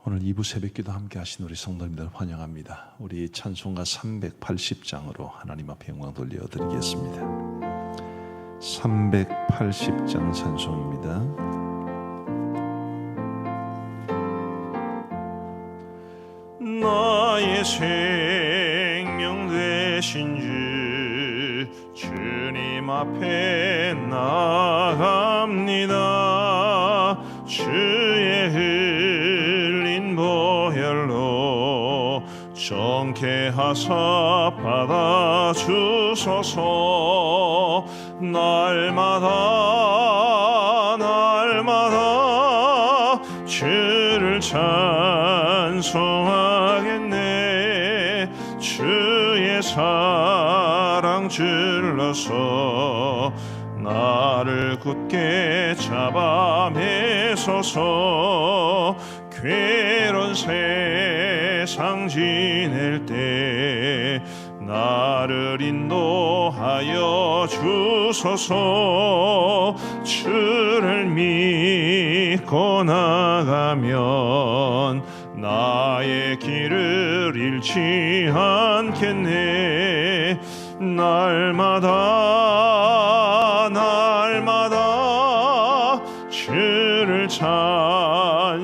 오늘 2부 새벽기도 함께 하신 우리 성도님들 환영합니다. 우리 찬송가 380장으로 하나님 앞에 영광 돌려드리겠습니다. 380장 찬송입니다. 나의 생명 되신 주 주님 앞에 나아갑니다. 주의 흘린 보혈로 정케하사 받아주소서. 날마다 주를 찬송하겠네. 주의 사랑 질러서 나를 굳게 잡아 매소서. 괴로운 세상 지낼 때 나를 인도하여 주소서. 주를 믿고 나가면 나의 길을 잃지 않겠네. 날마다 주를 찬송하겠네.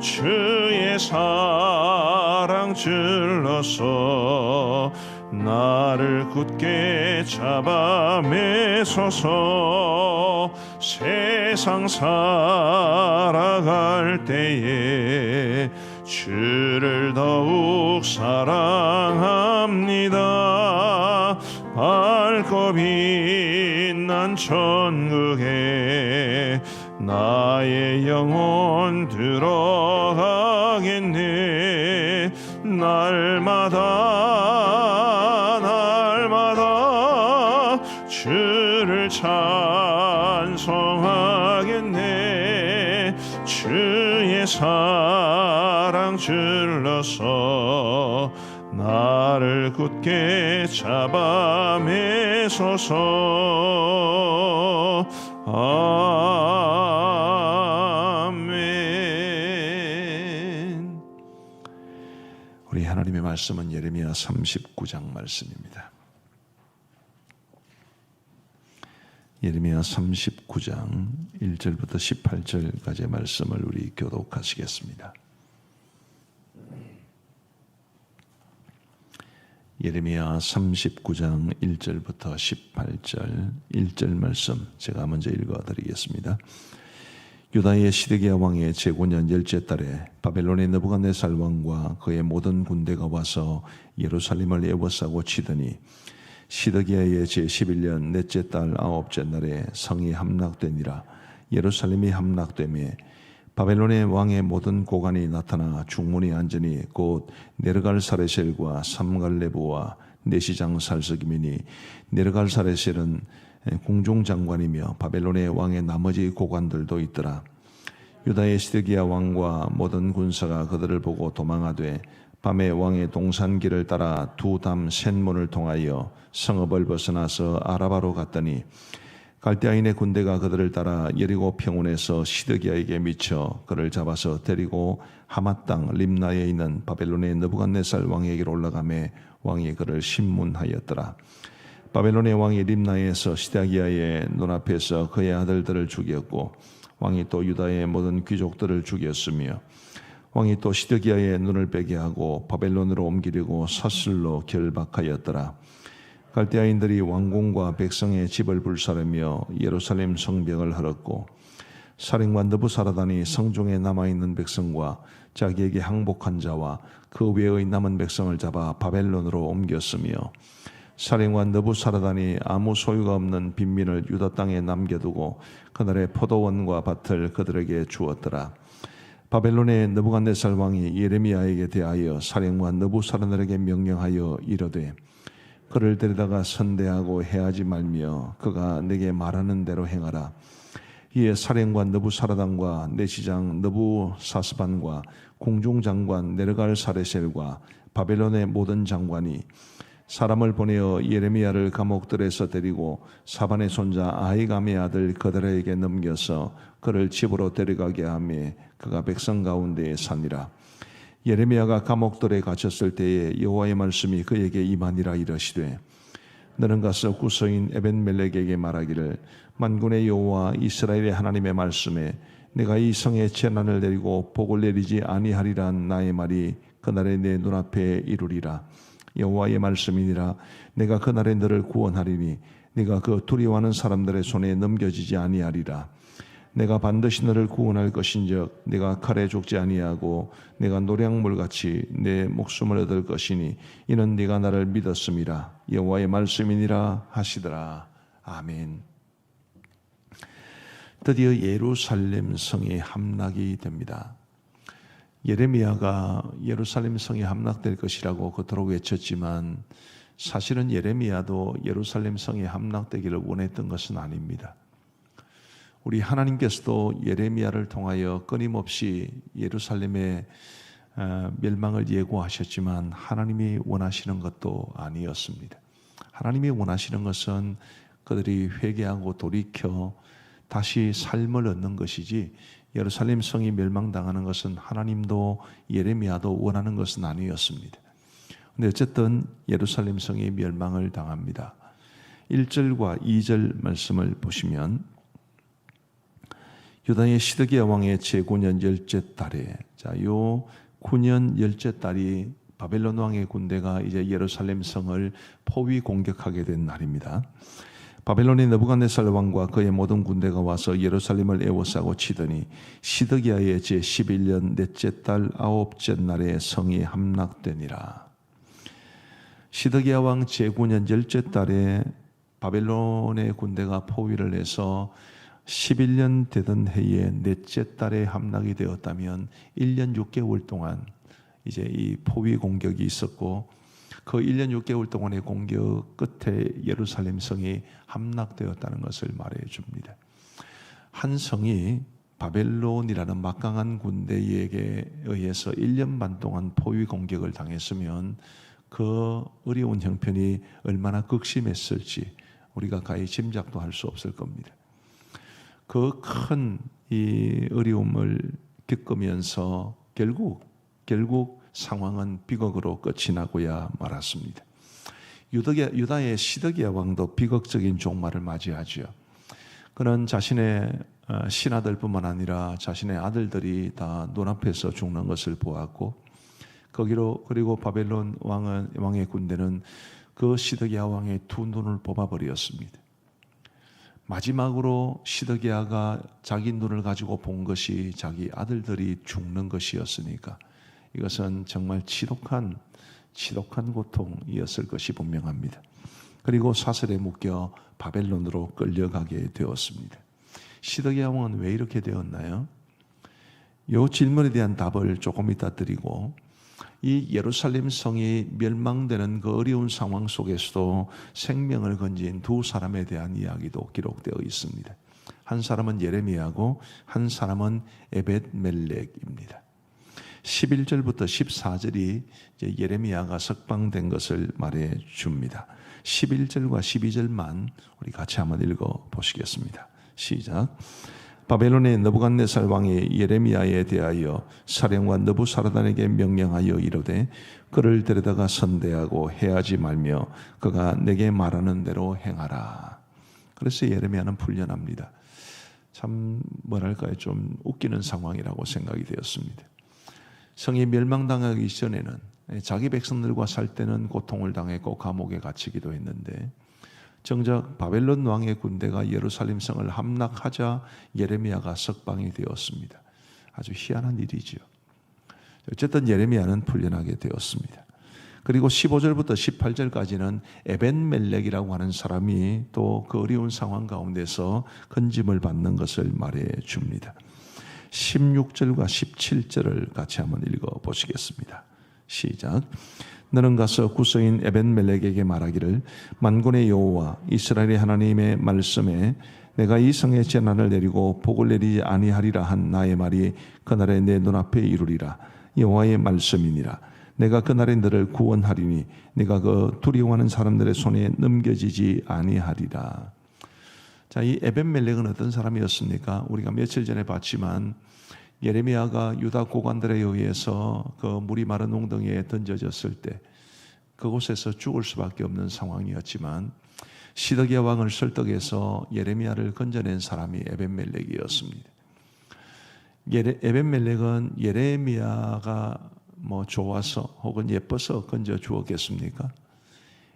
주의 사랑 질러서 나를 굳게 잡아 매소서. 세상 살아갈 때에 주를 더욱 사랑합니다. 밝고 빛난 천국에 나의 영혼 들어가겠네. 날마다 주를 찬송하겠네. 주의 사랑 질러서 나를 굳게 잡아 매소서. 아멘. 우리 하나님의 말씀은 예레미야 39장 말씀입니다. 예레미야 39장 1절부터 18절까지의 말씀을 우리 교독하시겠습니다. 예레미야 39장 1절부터 18절 1절 말씀 제가 먼저 읽어드리겠습니다. 유다의 시드기야 왕의 제9년 열째 달에 바벨론의 느부갓네살 왕과 그의 모든 군대가 와서 예루살렘을 에워싸고 치더니 시드기야의 제11년 넷째 달 아홉째 날에 성이 함락되니라. 예루살렘이 함락되매 바벨론의 왕의 모든 고관이 나타나 중문이 앉으니 곧 네르갈사레셀과 삼갈레부와 내시장 살석이미니 네르갈사레셀은 궁중장관이며 바벨론의 왕의 나머지 고관들도 있더라. 유다의 시드기야 왕과 모든 군사가 그들을 보고 도망하되 밤에 왕의 동산길을 따라 두 담 셋문을 통하여 성읍을 벗어나서 아라바로 갔더니 갈대아인의 군대가 그들을 따라 여리고 평원에서 시드기야에게 미쳐 그를 잡아서 데리고 하맛 땅 림나에 있는 바벨론의 느부갓네살 왕에게로 올라가매 왕이 그를 신문하였더라. 바벨론의 왕이 림나에서 시드기야의 눈앞에서 그의 아들들을 죽였고 왕이 또 유다의 모든 귀족들을 죽였으며 왕이 또 시드기야의 눈을 빼게 하고 바벨론으로 옮기려고 사슬로 결박하였더라. 갈대아인들이 왕궁과 백성의 집을 불사르며 예루살렘 성벽을 헐었고 사령관 느부사라단이 성중에 남아있는 백성과 자기에게 항복한 자와 그 외의 남은 백성을 잡아 바벨론으로 옮겼으며 사령관 느부사라단이 아무 소유가 없는 빈민을 유다 땅에 남겨두고 그날의 포도원과 밭을 그들에게 주었더라. 바벨론의 느부갓네살 왕이 예레미야에게 대하여 사령관 느부사라단에게 명령하여 이르되 그를 데려다가 선대하고 해하지 말며 그가 내게 말하는 대로 행하라. 이에 사령관 느부사라단과 내시장 느부사스반과 궁중장관 네르갈사레셀과 바벨론의 모든 장관이 사람을 보내어 예레미야를 감옥들에서 데리고 사반의 손자 아히감의 아들 그드라에게 넘겨서 그를 집으로 데려가게 하며 그가 백성 가운데에 사니라. 예레미야가 감옥들에 갇혔을 때에 여호와의 말씀이 그에게 임하니라. 이르시되 너는 가서 구서인 에벤멜렉에게 말하기를 만군의 여호와 이스라엘의 하나님의 말씀에 내가 이 성에 재난을 내리고 복을 내리지 아니하리란 나의 말이 그날에 내 눈앞에 이루리라. 여호와의 말씀이니라. 내가 그날에 너를 구원하리니 네가 그 두려워하는 사람들의 손에 넘겨지지 아니하리라. 내가 반드시 너를 구원할 것인즉 네가 칼에 죽지 아니하고 내가 노량물같이 내 목숨을 얻을 것이니 이는 네가 나를 믿었음이라. 여호와의 말씀이니라 하시더라. 아멘. 드디어 예루살렘 성이 함락이 됩니다. 예레미야가 예루살렘 성이 함락될 것이라고 그토록 외쳤지만 사실은 예레미야도 예루살렘 성이 함락되기를 원했던 것은 아닙니다. 우리 하나님께서도 예레미야를 통하여 끊임없이 예루살렘의 멸망을 예고하셨지만 하나님이 원하시는 것도 아니었습니다. 하나님이 원하시는 것은 그들이 회개하고 돌이켜 다시 삶을 얻는 것이지 예루살렘 성이 멸망당하는 것은 하나님도 예레미야도 원하는 것은 아니었습니다. 그런데 어쨌든 예루살렘 성이 멸망을 당합니다. 1절과 2절 말씀을 보시면 유다의 시드기야 왕의 제9년 열째 달에 요 9년 열째 달이 바벨론 왕의 군대가 이제 예루살렘 성을 포위 공격하게 된 날입니다. 바벨론의 느부갓네살 왕과 그의 모든 군대가 와서 예루살렘을 에워싸고 치더니 시드기야의 제11년 넷째 달 아홉째 날에 성이 함락되니라. 시드기야 왕 제9년 열째 달에 바벨론의 군대가 포위를 해서 11년 되던 해에 넷째 달에 함락이 되었다면 1년 6개월 동안 이제 이 포위 공격이 있었고 그 1년 6개월 동안의 공격 끝에 예루살렘 성이 함락되었다는 것을 말해 줍니다. 한 성이 바벨론이라는 막강한 군대에게 의해서 1년 반 동안 포위 공격을 당했으면 그 어려운 형편이 얼마나 극심했을지 우리가 가히 짐작도 할 수 없을 겁니다. 그 큰 이 어려움을 겪으면서 결국 상황은 비극으로 끝이 나고야 말았습니다. 유다의 시드기야 왕도 비극적인 종말을 맞이하죠. 그는 자신의 신하들뿐만 아니라 자신의 아들들이 다 눈앞에서 죽는 것을 보았고 그리고 바벨론 왕의 군대는 그 시드기야 왕의 두 눈을 뽑아버렸습니다. 마지막으로 시드기야가 자기 눈을 가지고 본 것이 자기 아들들이 죽는 것이었으니까 이것은 정말 지독한 고통이었을 것이 분명합니다. 그리고 사슬에 묶여 바벨론으로 끌려가게 되었습니다. 시드기야 왕은 왜 이렇게 되었나요? 이 질문에 대한 답을 조금 이따 드리고 이 예루살렘 성이 멸망되는 그 어려운 상황 속에서도 생명을 건진 두 사람에 대한 이야기도 기록되어 있습니다. 한 사람은 예레미야고 한 사람은 에벳멜렉입니다. 11절부터 14절이 이제 예레미야가 석방된 것을 말해 줍니다. 11절과 12절만 우리 같이 한번 읽어 보시겠습니다. 시작. 바벨론의 느부갓네살 왕이 예레미야에 대하여 사령관 느부사라단에게 명령하여 이르되 그를 데려다가 선대하고 해하지 말며 그가 내게 말하는 대로 행하라. 그래서 예레미야는 풀려납니다. 참 뭐랄까요, 좀 웃기는 상황이라고 생각이 되었습니다. 성이 멸망당하기 전에는 자기 백성들과 살 때는 고통을 당했고 감옥에 갇히기도 했는데 정작 바벨론 왕의 군대가 예루살렘 성을 함락하자 예레미야가 석방이 되었습니다. 아주 희한한 일이죠. 어쨌든 예레미야는 풀려나게 되었습니다. 그리고 15절부터 18절까지는 에벤멜렉이라고 하는 사람이 또 그 어려운 상황 가운데서 건짐을 받는 것을 말해 줍니다. 16절과 17절을 같이 한번 읽어 보시겠습니다. 시작. 너는 가서 구서인 에벤멜렉에게 말하기를 만군의 여호와 이스라엘의 하나님의 말씀에 내가 이 성에 재난을 내리고 복을 내리지 아니하리라 한 나의 말이 그날에 내 눈앞에 이루리라. 여호와의 말씀이니라. 내가 그날에 너를 구원하리니 네가 그 두려워하는 사람들의 손에 넘겨지지 아니하리라. 자, 이 에벤멜렉은 어떤 사람이었습니까? 우리가 며칠 전에 봤지만 예레미야가 유다 고관들에 의해서 그 물이 마른 농덩이에 던져졌을 때 그곳에서 죽을 수밖에 없는 상황이었지만 시드기야 왕을 설득해서 예레미야를 건져낸 사람이 에벤멜렉이었습니다. 에벤멜렉은 예레미야가 좋아서 혹은 예뻐서 건져 주었겠습니까?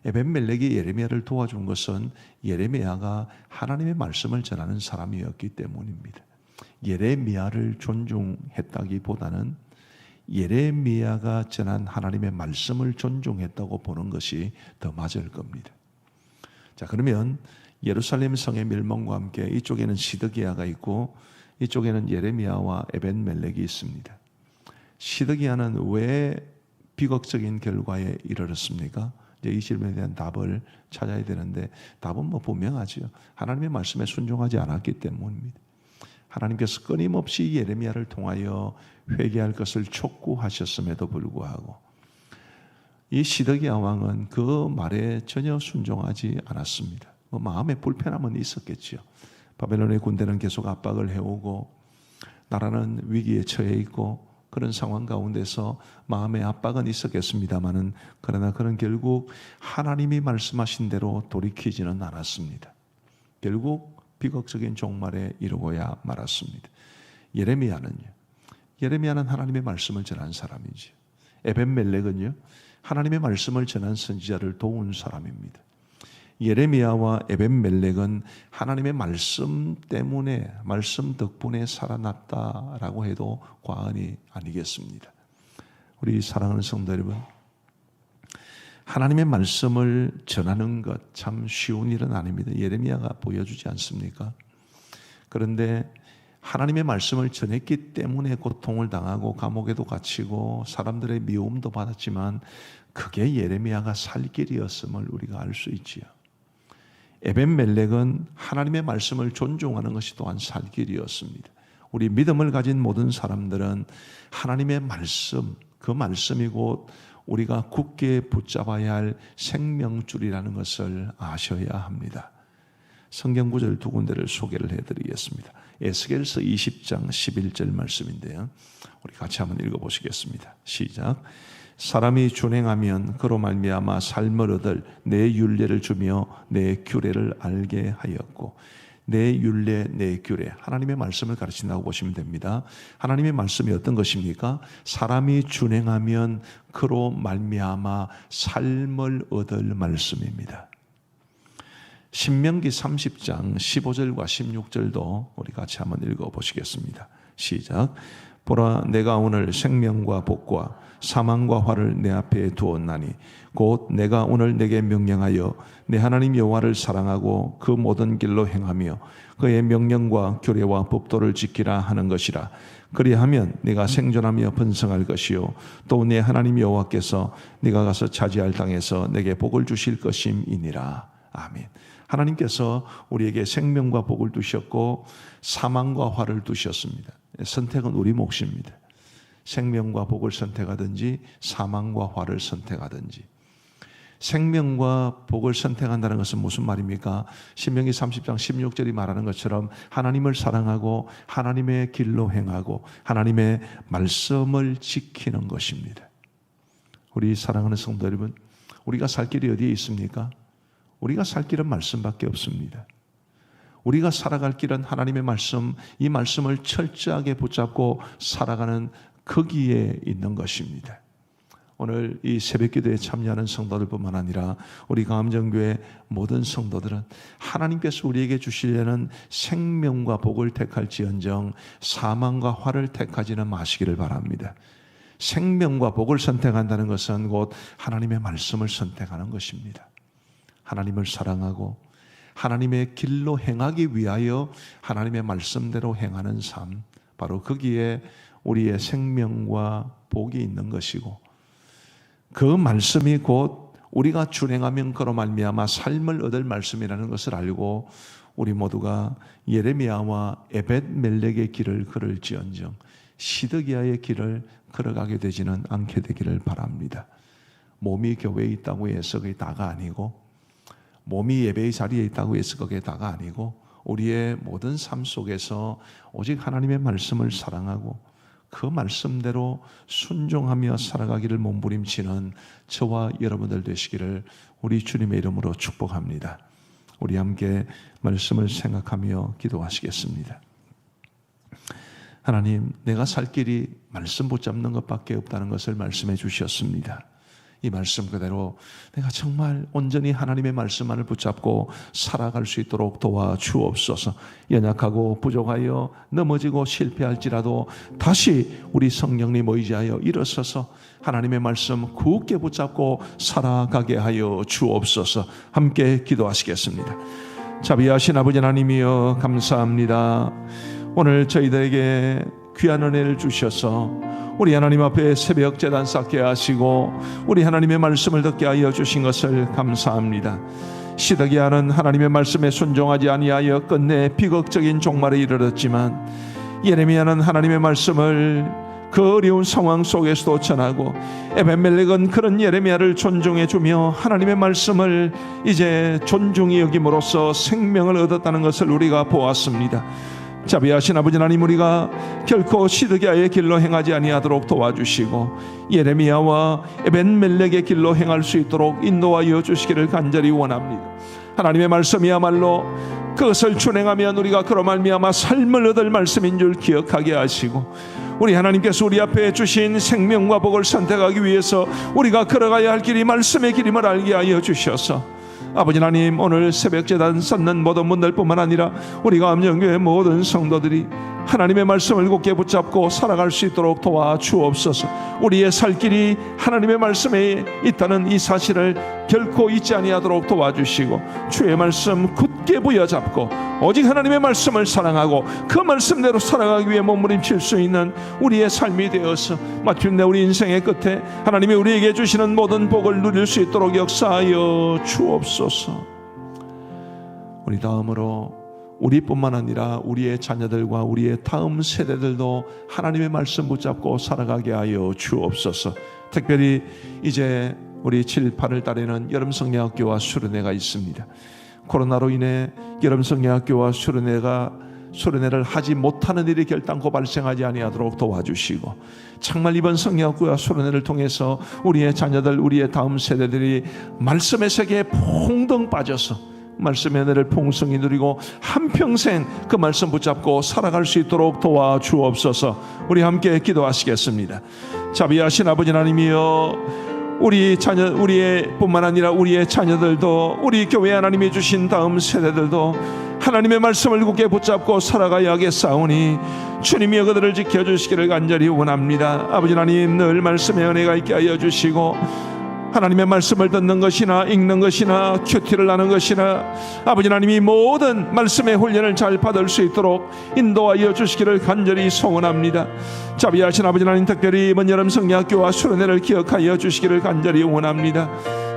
에벤멜렉이 예레미야를 도와준 것은 예레미야가 하나님의 말씀을 전하는 사람이었기 때문입니다. 예레미야를 존중했다기보다는 예레미야가 전한 하나님의 말씀을 존중했다고 보는 것이 더 맞을 겁니다. 자, 그러면 예루살렘 성의 멸망과 함께 이쪽에는 시드기야가 있고 이쪽에는 예레미야와 에벤멜렉이 있습니다. 시드기야는 왜 비극적인 결과에 이르렀습니까? 이제 이 질문에 대한 답을 찾아야 되는데 답은 분명하죠. 하나님의 말씀에 순종하지 않았기 때문입니다. 하나님께서 끊임없이 예레미야를 통하여 회개할 것을 촉구하셨음에도 불구하고 이 시드기야 왕은 그 말에 전혀 순종하지 않았습니다. 마음에 불편함은 있었겠죠. 바벨론의 군대는 계속 압박을 해오고 나라는 위기에 처해 있고 그런 상황 가운데서 마음의 압박은 있었겠습니다마는 그러나 그는 결국 하나님이 말씀하신 대로 돌이키지는 않았습니다. 결국 비극적인 종말에 이르고야 말았습니다. 예레미야는 하나님의 말씀을 전한 사람이죠. 에벤멜렉은요, 하나님의 말씀을 전한 선지자를 도운 사람입니다. 예레미야와 에벤멜렉은 하나님의 말씀 때문에, 말씀 덕분에 살아났다라고 해도 과언이 아니겠습니다. 우리 사랑하는 성도 여러분, 하나님의 말씀을 전하는 것 참 쉬운 일은 아닙니다. 예레미야가 보여주지 않습니까? 그런데 하나님의 말씀을 전했기 때문에 고통을 당하고 감옥에도 갇히고 사람들의 미움도 받았지만 그게 예레미야가 살 길이었음을 우리가 알 수 있지요. 에벤멜렉은 하나님의 말씀을 존중하는 것이 또한 살 길이었습니다. 우리 믿음을 가진 모든 사람들은 하나님의 말씀, 그 말씀이 곧 우리가 굳게 붙잡아야 할 생명줄이라는 것을 아셔야 합니다. 성경 구절 두 군데를 소개를 해드리겠습니다. 에스겔서 20장 11절 말씀인데요. 우리 같이 한번 읽어보시겠습니다. 시작. 사람이 준행하면 그로 말미암아 삶을 얻을 내 율례를 주며 내 규례를 알게 하였고, 내 율례, 내 규례, 하나님의 말씀을 가르친다고 보시면 됩니다. 하나님의 말씀이 어떤 것입니까? 사람이 준행하면 그로 말미암아 삶을 얻을 말씀입니다. 신명기 30장 15절과 16절도 우리 같이 한번 읽어보시겠습니다. 시작. 보라, 내가 오늘 생명과 복과 사망과 화를 내 앞에 두었나니 곧 내가 오늘 내게 명령하여 내 하나님 여호와를 사랑하고 그 모든 길로 행하며 그의 명령과 규례와 법도를 지키라 하는 것이라. 그리하면 네가 생존하며 번성할 것이요 또 내 하나님 여호와께서 네가 가서 차지할 땅에서 내게 복을 주실 것임이니라. 아멘. 하나님께서 우리에게 생명과 복을 두셨고 사망과 화를 두셨습니다. 선택은 우리 몫입니다. 생명과 복을 선택하든지 사망과 화를 선택하든지. 생명과 복을 선택한다는 것은 무슨 말입니까? 신명기 30장 16절이 말하는 것처럼 하나님을 사랑하고 하나님의 길로 행하고 하나님의 말씀을 지키는 것입니다. 우리 사랑하는 성도 여러분, 우리가 살 길이 어디에 있습니까? 우리가 살 길은 말씀밖에 없습니다. 우리가 살아갈 길은 하나님의 말씀, 이 말씀을 철저하게 붙잡고 살아가는 거기에 있는 것입니다. 오늘 이 새벽기도에 참여하는 성도들뿐만 아니라 우리 감정교회 모든 성도들은 하나님께서 우리에게 주시려는 생명과 복을 택할지언정 사망과 화를 택하지는 마시기를 바랍니다. 생명과 복을 선택한다는 것은 곧 하나님의 말씀을 선택하는 것입니다. 하나님을 사랑하고 하나님의 길로 행하기 위하여 하나님의 말씀대로 행하는 삶, 바로 거기에 우리의 생명과 복이 있는 것이고 그 말씀이 곧 우리가 준행하면 그로 말미암아 삶을 얻을 말씀이라는 것을 알고 우리 모두가 예레미야와 에벳멜렉의 길을 걸을지언정 시드기야의 길을 걸어가게 되지는 않게 되기를 바랍니다. 몸이 교회에 있다고 해서 그게 다가 아니고, 몸이 예배의 자리에 있다고 해서 그게 다가 아니고, 우리의 모든 삶 속에서 오직 하나님의 말씀을 사랑하고 그 말씀대로 순종하며 살아가기를 몸부림치는 저와 여러분들 되시기를 우리 주님의 이름으로 축복합니다. 우리 함께 말씀을 생각하며 기도하시겠습니다. 하나님, 내가 살 길이 말씀 붙잡는 것밖에 없다는 것을 말씀해 주셨습니다. 이 말씀 그대로 내가 정말 온전히 하나님의 말씀만을 붙잡고 살아갈 수 있도록 도와주옵소서. 연약하고 부족하여 넘어지고 실패할지라도 다시 우리 성령님 의지하여 일어서서 하나님의 말씀 굳게 붙잡고 살아가게 하여 주옵소서. 함께 기도하시겠습니다. 자비하신 아버지 하나님이여, 감사합니다. 오늘 저희들에게 귀한 은혜를 주셔서 우리 하나님 앞에 새벽 제단 쌓게 하시고 우리 하나님의 말씀을 듣게 하여 주신 것을 감사합니다. 시드기야는 하나님의 말씀에 순종하지 아니하여 끝내 비극적인 종말에 이르렀지만, 예레미야는 하나님의 말씀을 그 어려운 상황 속에서도 전하고, 에벤멜렉은 그런 예레미야를 존중해 주며 하나님의 말씀을 이제 존중히 여김으로써 생명을 얻었다는 것을 우리가 보았습니다. 자비하신 아버지 하나님, 우리가 결코 시드기야의 길로 행하지 아니하도록 도와주시고 예레미야와 에벤멜렉의 길로 행할 수 있도록 인도하여 주시기를 간절히 원합니다. 하나님의 말씀이야말로 그것을 준행하면 우리가 그로 말미암아 삶을 얻을 말씀인 줄 기억하게 하시고, 우리 하나님께서 우리 앞에 주신 생명과 복을 선택하기 위해서 우리가 걸어가야 할 길이 말씀의 길임을 알게 하여 주셔서, 아버지 하나님, 오늘 새벽 제단 쌓는 모든 분들뿐만 아니라 우리가 암정교회 모든 성도들이 하나님의 말씀을 굳게 붙잡고 살아갈 수 있도록 도와주옵소서. 우리의 살 길이 하나님의 말씀에 있다는 이 사실을 결코 잊지 아니하도록 도와주시고, 주의 말씀 굳게 부여잡고 오직 하나님의 말씀을 사랑하고 그 말씀대로 살아가기 위해 몸부림칠 수 있는 우리의 삶이 되어서 마침내 우리 인생의 끝에 하나님이 우리에게 주시는 모든 복을 누릴 수 있도록 역사하여 주옵소서. 우리 다음으로 우리뿐만 아니라 우리의 자녀들과 우리의 다음 세대들도 하나님의 말씀 붙잡고 살아가게 하여 주옵소서. 특별히 이제 우리 7, 8월 달에는 여름성경학교와 수련회가 있습니다. 코로나로 인해 여름성경학교와 수련회를 하지 못하는 일이 결단코 발생하지 아니하도록 도와주시고, 정말 이번 성경학교와 수련회를 통해서 우리의 자녀들, 우리의 다음 세대들이 말씀의 세계에 퐁덩 빠져서 말씀의 은혜를 풍성히 누리고 한평생 그 말씀 붙잡고 살아갈 수 있도록 도와주옵소서. 우리 함께 기도하시겠습니다. 자비하신 아버지 하나님이여, 우리 자녀, 우리의 뿐만 아니라 우리의 자녀들도, 우리 교회 하나님이 주신 다음 세대들도 하나님의 말씀을 굳게 붙잡고 살아가야 하겠사오니 주님이 그들을 지켜주시기를 간절히 원합니다. 아버지 하나님, 늘 말씀의 은혜가 있게 하여 주시고, 하나님의 말씀을 듣는 것이나 읽는 것이나 큐티를 하는 것이나 아버지 하나님이 모든 말씀의 훈련을 잘 받을 수 있도록 인도하여 주시기를 간절히 소원합니다. 자비하신 아버지 하나님, 특별히 이번 여름 성경학교와 수련회를 기억하여 주시기를 간절히 원합니다.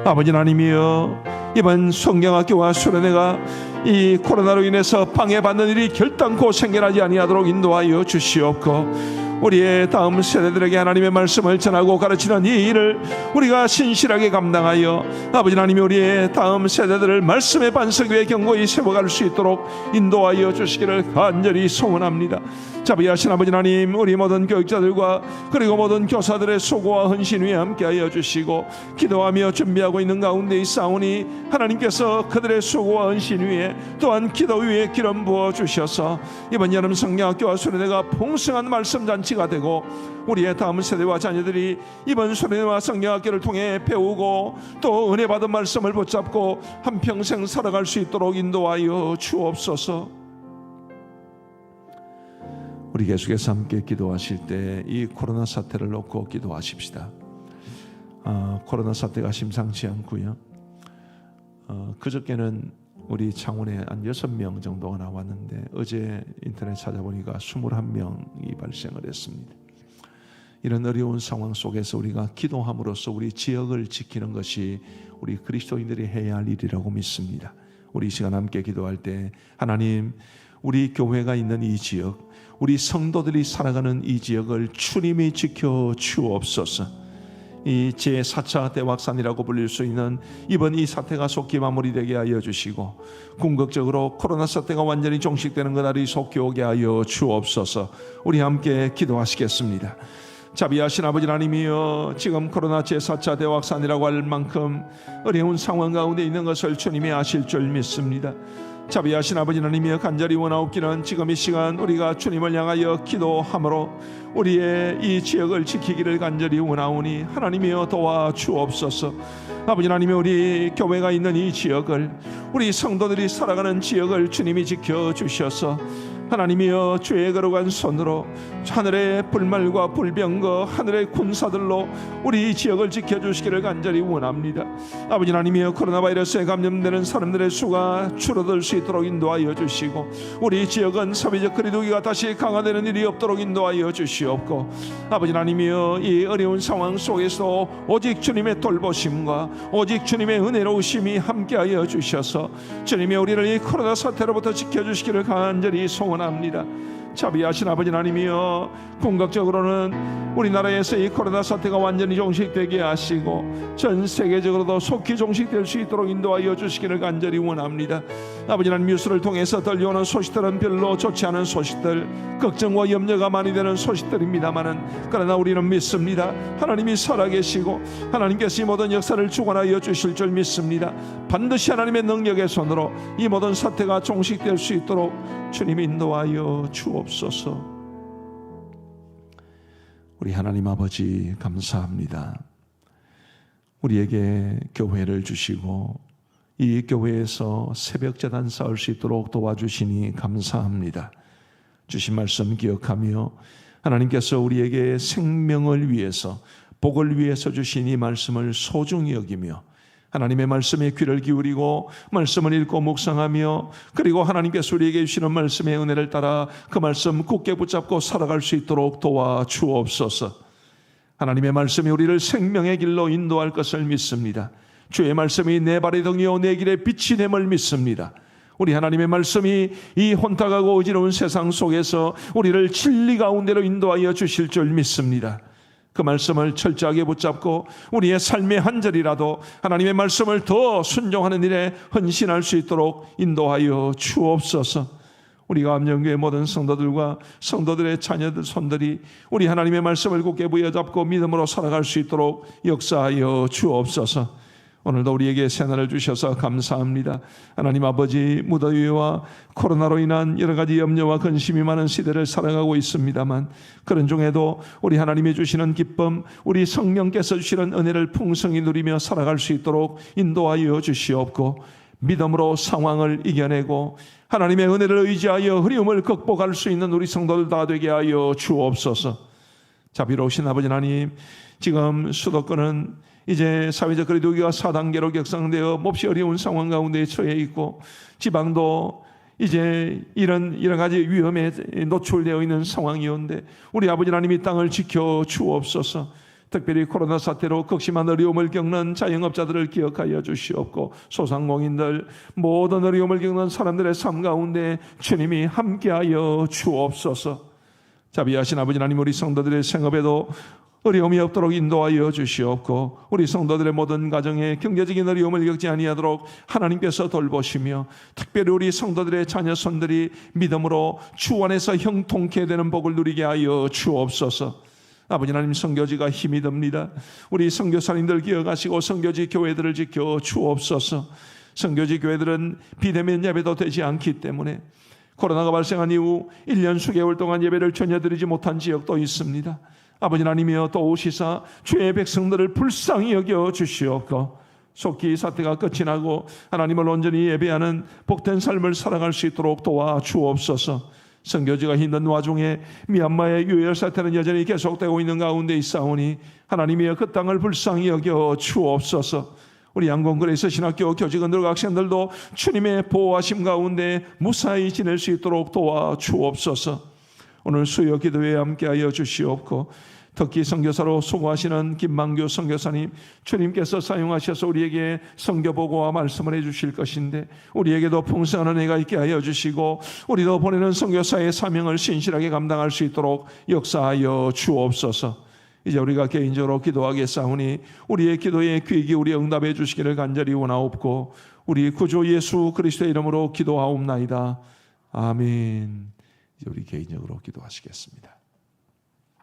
아버지 하나님이여, 이번 성경학교와 수련회가 이 코로나로 인해서 방해받는 일이 결단코 생겨나지 아니하도록 인도하여 주시옵고, 우리의 다음 세대들에게 하나님의 말씀을 전하고 가르치는 이 일을 우리가 신실하게 감당하여 아버지 하나님이 우리의 다음 세대들을 말씀의 반석 위에 견고히 세워갈 수 있도록 인도하여 주시기를 간절히 소원합니다. 자비하신 아버지 하나님, 우리 모든 교육자들과 그리고 모든 교사들의 수고와 헌신 위에 함께하여 주시고, 기도하며 준비하고 있는 가운데 있사오니 하나님께서 그들의 수고와 헌신 위에 또한 기도 위에 기름 부어 주셔서 이번 여름 성경학교와 수련회가 풍성한 말씀 잔치가 되고, 우리의 다음 세대와 자녀들이 이번 수련회와 성경학교를 통해 배우고 또 은혜 받은 말씀을 붙잡고 한평생 살아갈 수 있도록 인도하여 주옵소서. 우리 계속해서 함께 기도하실 때 이 코로나 사태를 놓고 기도하십시다. 코로나 사태가 심상치 않고요. 그저께는 우리 창원에 한 6명 정도가 나왔는데 어제 인터넷 찾아보니까 21명이 발생을 했습니다. 이런 어려운 상황 속에서 우리가 기도함으로써 우리 지역을 지키는 것이 우리 그리스도인들이 해야 할 일이라고 믿습니다. 우리 이 시간 함께 기도할 때 하나님, 우리 교회가 있는 이 지역, 우리 성도들이 살아가는 이 지역을 주님이 지켜 주옵소서. 이 제4차 대확산이라고 불릴 수 있는 이번 이 사태가 속히 마무리되게 하여 주시고, 궁극적으로 코로나 사태가 완전히 종식되는 그날이 속히 오게 하여 주옵소서. 우리 함께 기도하시겠습니다. 자비하신 아버지 하나님이여, 지금 코로나 제4차 대확산이라고 할 만큼 어려운 상황 가운데 있는 것을 주님이 아실 줄 믿습니다. 자비하신 아버지 하나님이여, 간절히 원하옵기는 지금 이 시간 우리가 주님을 향하여 기도함으로 우리의 이 지역을 지키기를 간절히 원하오니 하나님이여 도와주옵소서. 아버지 하나님이여, 우리 교회가 있는 이 지역을, 우리 성도들이 살아가는 지역을 주님이 지켜주셔서 하나님이여, 죄에 걸어간 손으로 하늘의 불말과 불병거, 하늘의 군사들로 우리 지역을 지켜주시기를 간절히 원합니다. 아버지 하나님이여, 코로나 바이러스에 감염되는 사람들의 수가 줄어들 수 있도록 인도하여 주시고, 우리 지역은 사회적 거리두기가 다시 강화되는 일이 없도록 인도하여 주시옵고, 아버지 하나님이여, 이 어려운 상황 속에서 오직 주님의 돌보심과 오직 주님의 은혜로우심이 함께하여 주셔서 주님이 우리를 이 코로나 사태로부터 지켜주시기를 간절히 소원합니다. 자비하신 아버지 하나님이여, 궁극적으로는 우리나라에서 이 코로나 사태가 완전히 종식되게 하시고 전 세계적으로도 속히 종식될 수 있도록 인도하여 주시기를 간절히 원합니다. 아버지 하나님, 뉴스를 통해서 들려오는 소식들은 별로 좋지 않은 소식들, 걱정과 염려가 많이 되는 소식들입니다마는, 그러나 우리는 믿습니다. 하나님이 살아계시고 하나님께서 이 모든 역사를 주관하여 주실 줄 믿습니다. 반드시 하나님의 능력의 손으로 이 모든 사태가 종식될 수 있도록 주님 인도하여 주옵소서. 우리 하나님 아버지 감사합니다. 우리에게 교회를 주시고 이 교회에서 새벽재단 쌓을 수 있도록 도와주시니 감사합니다. 주신 말씀 기억하며 하나님께서 우리에게 생명을 위해서, 복을 위해서 주신 이 말씀을 소중히 여기며 하나님의 말씀에 귀를 기울이고 말씀을 읽고 묵상하며, 그리고 하나님께서 우리에게 주시는 말씀의 은혜를 따라 그 말씀 굳게 붙잡고 살아갈 수 있도록 도와주옵소서. 하나님의 말씀이 우리를 생명의 길로 인도할 것을 믿습니다. 주의 말씀이 내 발의 등이요 내 길의 빛이 됨을 믿습니다. 우리 하나님의 말씀이 이 혼탁하고 어지러운 세상 속에서 우리를 진리 가운데로 인도하여 주실 줄 믿습니다. 그 말씀을 철저하게 붙잡고 우리의 삶의 한 절이라도 하나님의 말씀을 더 순종하는 일에 헌신할 수 있도록 인도하여 주옵소서. 우리가 암령교회 모든 성도들과 성도들의 자녀들 손들이 우리 하나님의 말씀을 굳게 부여잡고 믿음으로 살아갈 수 있도록 역사하여 주옵소서. 오늘도 우리에게 새날을 주셔서 감사합니다. 하나님 아버지, 무더위와 코로나로 인한 여러 가지 염려와 근심이 많은 시대를 살아가고 있습니다만, 그런 중에도 우리 하나님이 주시는 기쁨, 우리 성령께서 주시는 은혜를 풍성히 누리며 살아갈 수 있도록 인도하여 주시옵고, 믿음으로 상황을 이겨내고 하나님의 은혜를 의지하여 어려움을 극복할 수 있는 우리 성도들 다 되게 하여 주옵소서. 자비로우신 아버지 하나님, 지금 수도권은 이제 사회적 거리두기가 4단계로 격상되어 몹시 어려운 상황 가운데 처해 있고, 지방도 이제 이런 여러 가지 위험에 노출되어 있는 상황이온데, 우리 아버지 하나님이 땅을 지켜 주옵소서. 특별히 코로나 사태로 극심한 어려움을 겪는 자영업자들을 기억하여 주시옵고, 소상공인들, 모든 어려움을 겪는 사람들의 삶 가운데 주님이 함께하여 주옵소서. 자비하신 아버지 하나님, 우리 성도들의 생업에도 어려움이 없도록 인도하여 주시옵고, 우리 성도들의 모든 가정에 경제적인 어려움을 겪지 아니하도록 하나님께서 돌보시며, 특별히 우리 성도들의 자녀손들이 믿음으로 주 안에서 형통케 되는 복을 누리게 하여 주옵소서. 아버지 하나님, 선교지가 힘이 듭니다. 우리 선교사님들 기억하시고 선교지 교회들을 지켜 주옵소서. 선교지 교회들은 비대면 예배도 되지 않기 때문에 코로나가 발생한 이후 1년 수개월 동안 예배를 전혀 드리지 못한 지역도 있습니다. 아버지 하나님이여, 또 오시사 주의 백성들을 불쌍히 여겨 주시옵고, 속히 이 사태가 끝이 나고 하나님을 온전히 예배하는 복된 삶을 살아갈 수 있도록 도와주옵소서. 선교지가 힘든 와중에 미얀마의 유혈 사태는 여전히 계속되고 있는 가운데 있사오니 하나님이여, 그 땅을 불쌍히 여겨 주옵소서. 우리 양곤그레이스 신학교 교직원들과 학생들도 주님의 보호하심 가운데 무사히 지낼 수 있도록 도와주옵소서. 오늘 수요 기도회에 함께하여 주시옵고, 특히 선교사로 수고하시는 김만규 선교사님, 주님께서 사용하셔서 우리에게 선교 보고와 말씀을 해주실 것인데 우리에게도 풍성한 은혜가 있게 하여 주시고 우리도 보내는 선교사의 사명을 신실하게 감당할 수 있도록 역사하여 주옵소서. 이제 우리가 개인적으로 기도하겠사오니 우리의 기도에 귀 기울여 응답해 주시기를 간절히 원하옵고 우리 구주 예수 그리스도의 이름으로 기도하옵나이다. 아멘. 이제 우리 개인적으로 기도하시겠습니다.